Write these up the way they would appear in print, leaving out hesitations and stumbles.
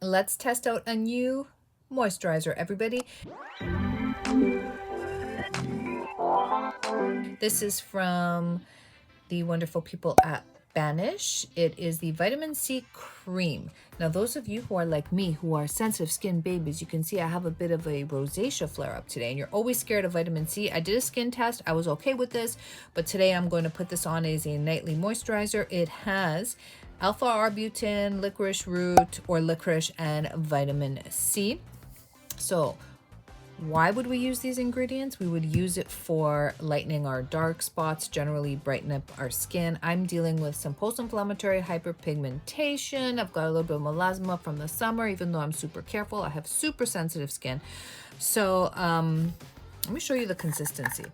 let's test out a new moisturizer, everybody. This is from the wonderful people at Banish. It is the Vitamin C Creme. Now, those of you who are like me, who are sensitive skin babies, you can see I have a bit of a rosacea flare up today, and you're always scared of vitamin C. I did a skin test. I was okay with this, but today I'm going to put this on as a nightly moisturizer. It has alpha arbutin, licorice root or licorice, and vitamin C. So why would we use these ingredients? We would use it for lightening our dark spots, generally brighten up our skin. I'm dealing with some post-inflammatory hyperpigmentation. I've got a little bit of melasma from the summer, even though I'm super careful. I have super sensitive skin. So let me show you the consistency,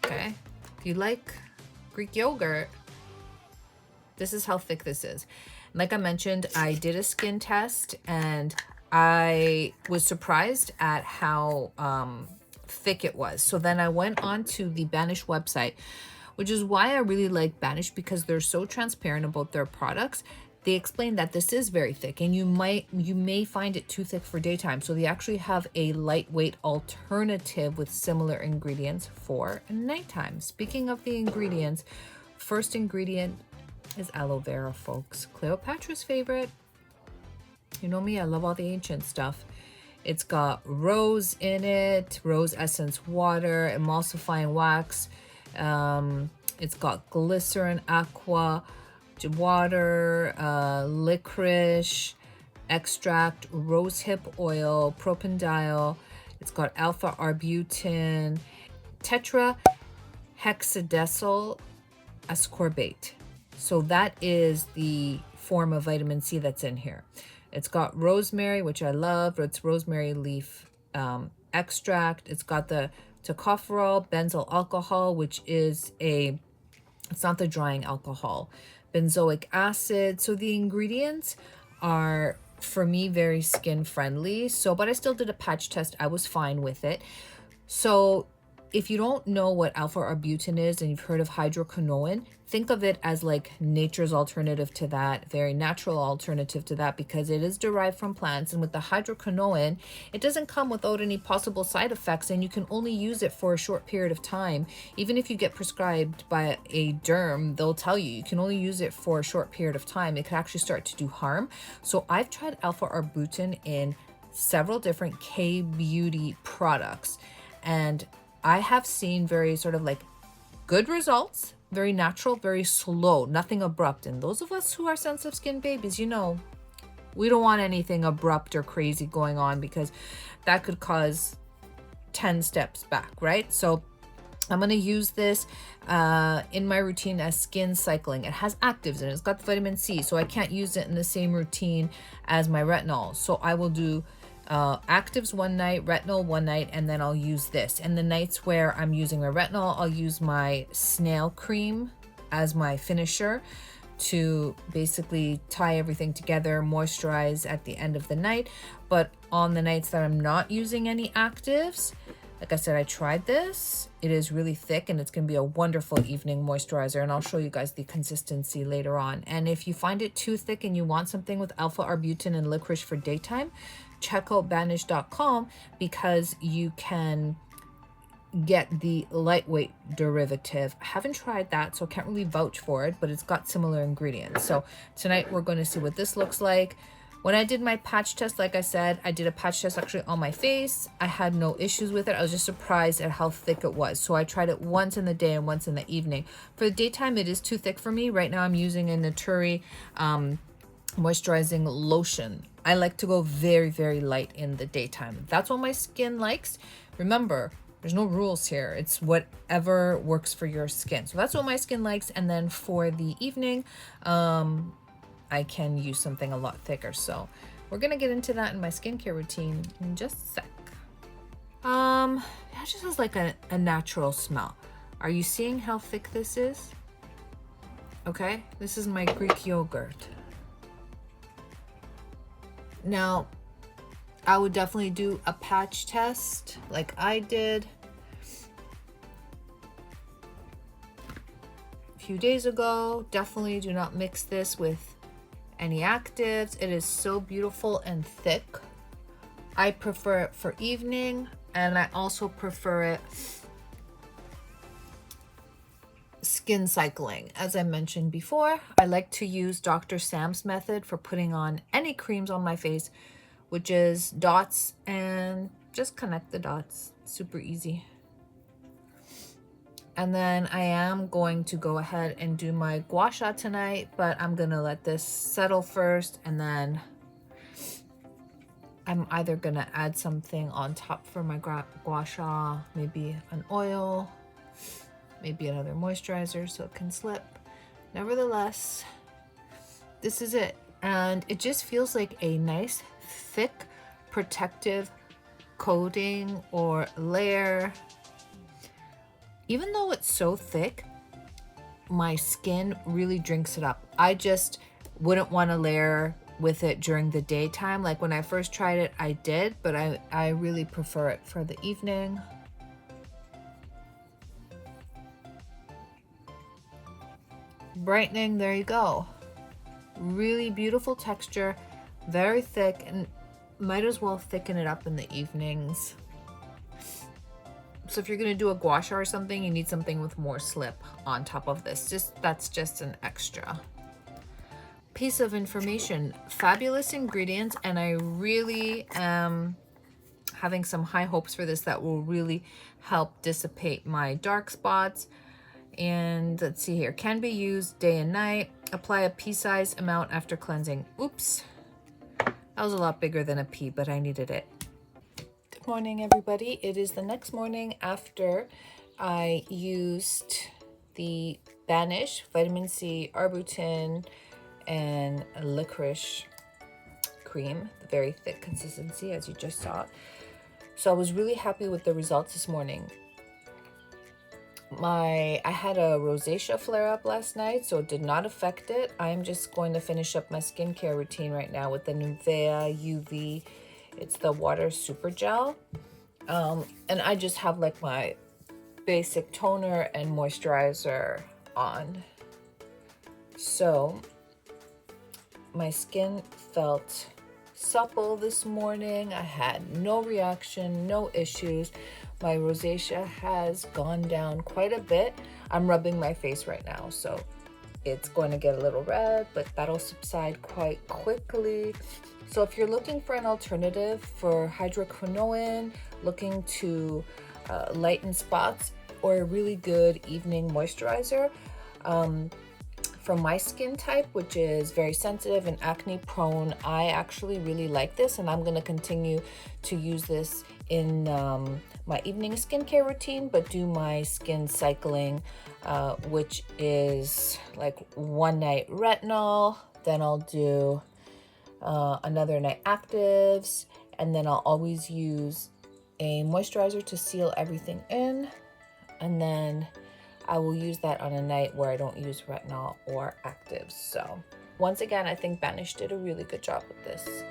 okay? If you like Greek yogurt, this is how thick this is. Like I mentioned, I did a skin test and I was surprised at how thick it was. So then I went on to the Banish website, which is why I really like Banish, because they're so transparent about their products. They explain that this is very thick and you may find it too thick for daytime. So they actually have a lightweight alternative with similar ingredients for nighttime. Speaking of the ingredients, first ingredient is aloe vera, folks. Cleopatra's favorite. You know me, I love all the ancient stuff. It's got rose in it, rose essence water, emulsifying wax. It's got glycerin, aqua, water, licorice, extract, rosehip oil, propandiol. It's got alpha arbutin, tetrahexadecyl ascorbate. So that is the form of vitamin C that's in here. It's got rosemary, which I love. It's rosemary leaf extract. It's got the tocopherol, benzyl alcohol, which is it's not the drying alcohol, benzoic acid. So the ingredients are, for me, very skin friendly. So, but I still did a patch test. I was fine with it. So if you don't know what alpha arbutin is and you've heard of hydroquinone, think of it as like nature's alternative to that, very natural alternative to that, because it is derived from plants. And with the hydroquinone, it doesn't come without any possible side effects, and you can only use it for a short period of time. Even if you get prescribed by a derm, they'll tell you can only use it for a short period of time. It could actually start to do harm. So I've tried alpha arbutin in several different K-beauty products, and I have seen very sort of like good results, very natural, very slow, nothing abrupt. And those of us who are sensitive skin babies, you know, we don't want anything abrupt or crazy going on, because that could cause 10 steps back, right? So I'm going to use this in my routine as skin cycling. It has actives in it. It's got the vitamin C, so I can't use it in the same routine as my retinol. So I will do actives one night, retinol one night, and then I'll use this. And the nights where I'm using my retinol, I'll use my snail cream as my finisher to basically tie everything together, moisturize at the end of the night. But on the nights that I'm not using any actives, like I said, I tried this. It is really thick and it's going to be a wonderful evening moisturizer, and I'll show you guys the consistency later on. And if you find it too thick and you want something with alpha arbutin and licorice for daytime, check out banish.com, because you can get the lightweight derivative. I haven't tried that, so I can't really vouch for it, but it's got similar ingredients. So tonight we're going to see what this looks like. When I did my patch test, like I said, I did a patch test actually on my face. I had no issues with it. I was just surprised at how thick it was. So I tried it once in the day and once in the evening. For the daytime, it is too thick for me. Right now I'm using a Naturi moisturizing lotion. I like to go very, very light in the daytime. That's what my skin likes. Remember, there's no rules here. It's whatever works for your skin. So that's what my skin likes. And then for the evening, I can use something a lot thicker. So we're gonna get into that in my skincare routine in just a sec. It just has like a natural smell. Are you seeing how thick this is? Okay, this is my Greek yogurt. Now, I would definitely do a patch test like I did a few days ago. Definitely do not mix this with any actives. It is so beautiful and thick. I prefer it for evening, and I also prefer it skin cycling. As I mentioned before, I like to use Dr. Sam's method for putting on any creams on my face, which is dots and just connect the dots. Super easy. And then I am going to go ahead and do my gua sha tonight, but I'm gonna let this settle first, and then I'm either gonna add something on top for my gua sha, maybe an oil, maybe another moisturizer so it can slip. Nevertheless, this is it. And it just feels like a nice, thick, protective coating or layer. Even though it's so thick, my skin really drinks it up. I just wouldn't want to layer with it during the daytime. Like when I first tried it, I did, but I really prefer it for the evening. Brightening, there you go. Really beautiful texture, very thick, and might as well thicken it up in the evenings. So if you're gonna do a gua sha or something, you need something with more slip on top of this. That's just an extra piece of information. Fabulous ingredients, and I really am having some high hopes for this that will really help dissipate my dark spots. And let's see here, can be used day and night. Apply a pea-sized amount after cleansing. Oops, that was a lot bigger than a pea, but I needed it. Good morning, everybody. It is the next morning after I used the Banish, Vitamin C, Arbutin, and Licorice cream, the very thick consistency as you just saw. So I was really happy with the results this morning. I had a rosacea flare up last night, so it did not affect it. I'm just going to finish up my skincare routine right now with the Nivea UV. It's the water super gel. And I just have like my basic toner and moisturizer on. So my skin felt supple this morning. I had no reaction, no issues. My rosacea has gone down quite a bit. I'm rubbing my face right now, so it's going to get a little red, but that'll subside quite quickly. So if you're looking for an alternative for hydroquinone, looking to lighten spots, or a really good evening moisturizer, from my skin type, which is very sensitive and acne prone, I actually really like this, and I'm going to continue to use this in my evening skincare routine, but do my skin cycling, which is like one night retinol, then I'll do another night actives, and then I'll always use a moisturizer to seal everything in, and then I will use that on a night where I don't use retinol or actives. So once again, I think Banish did a really good job with this.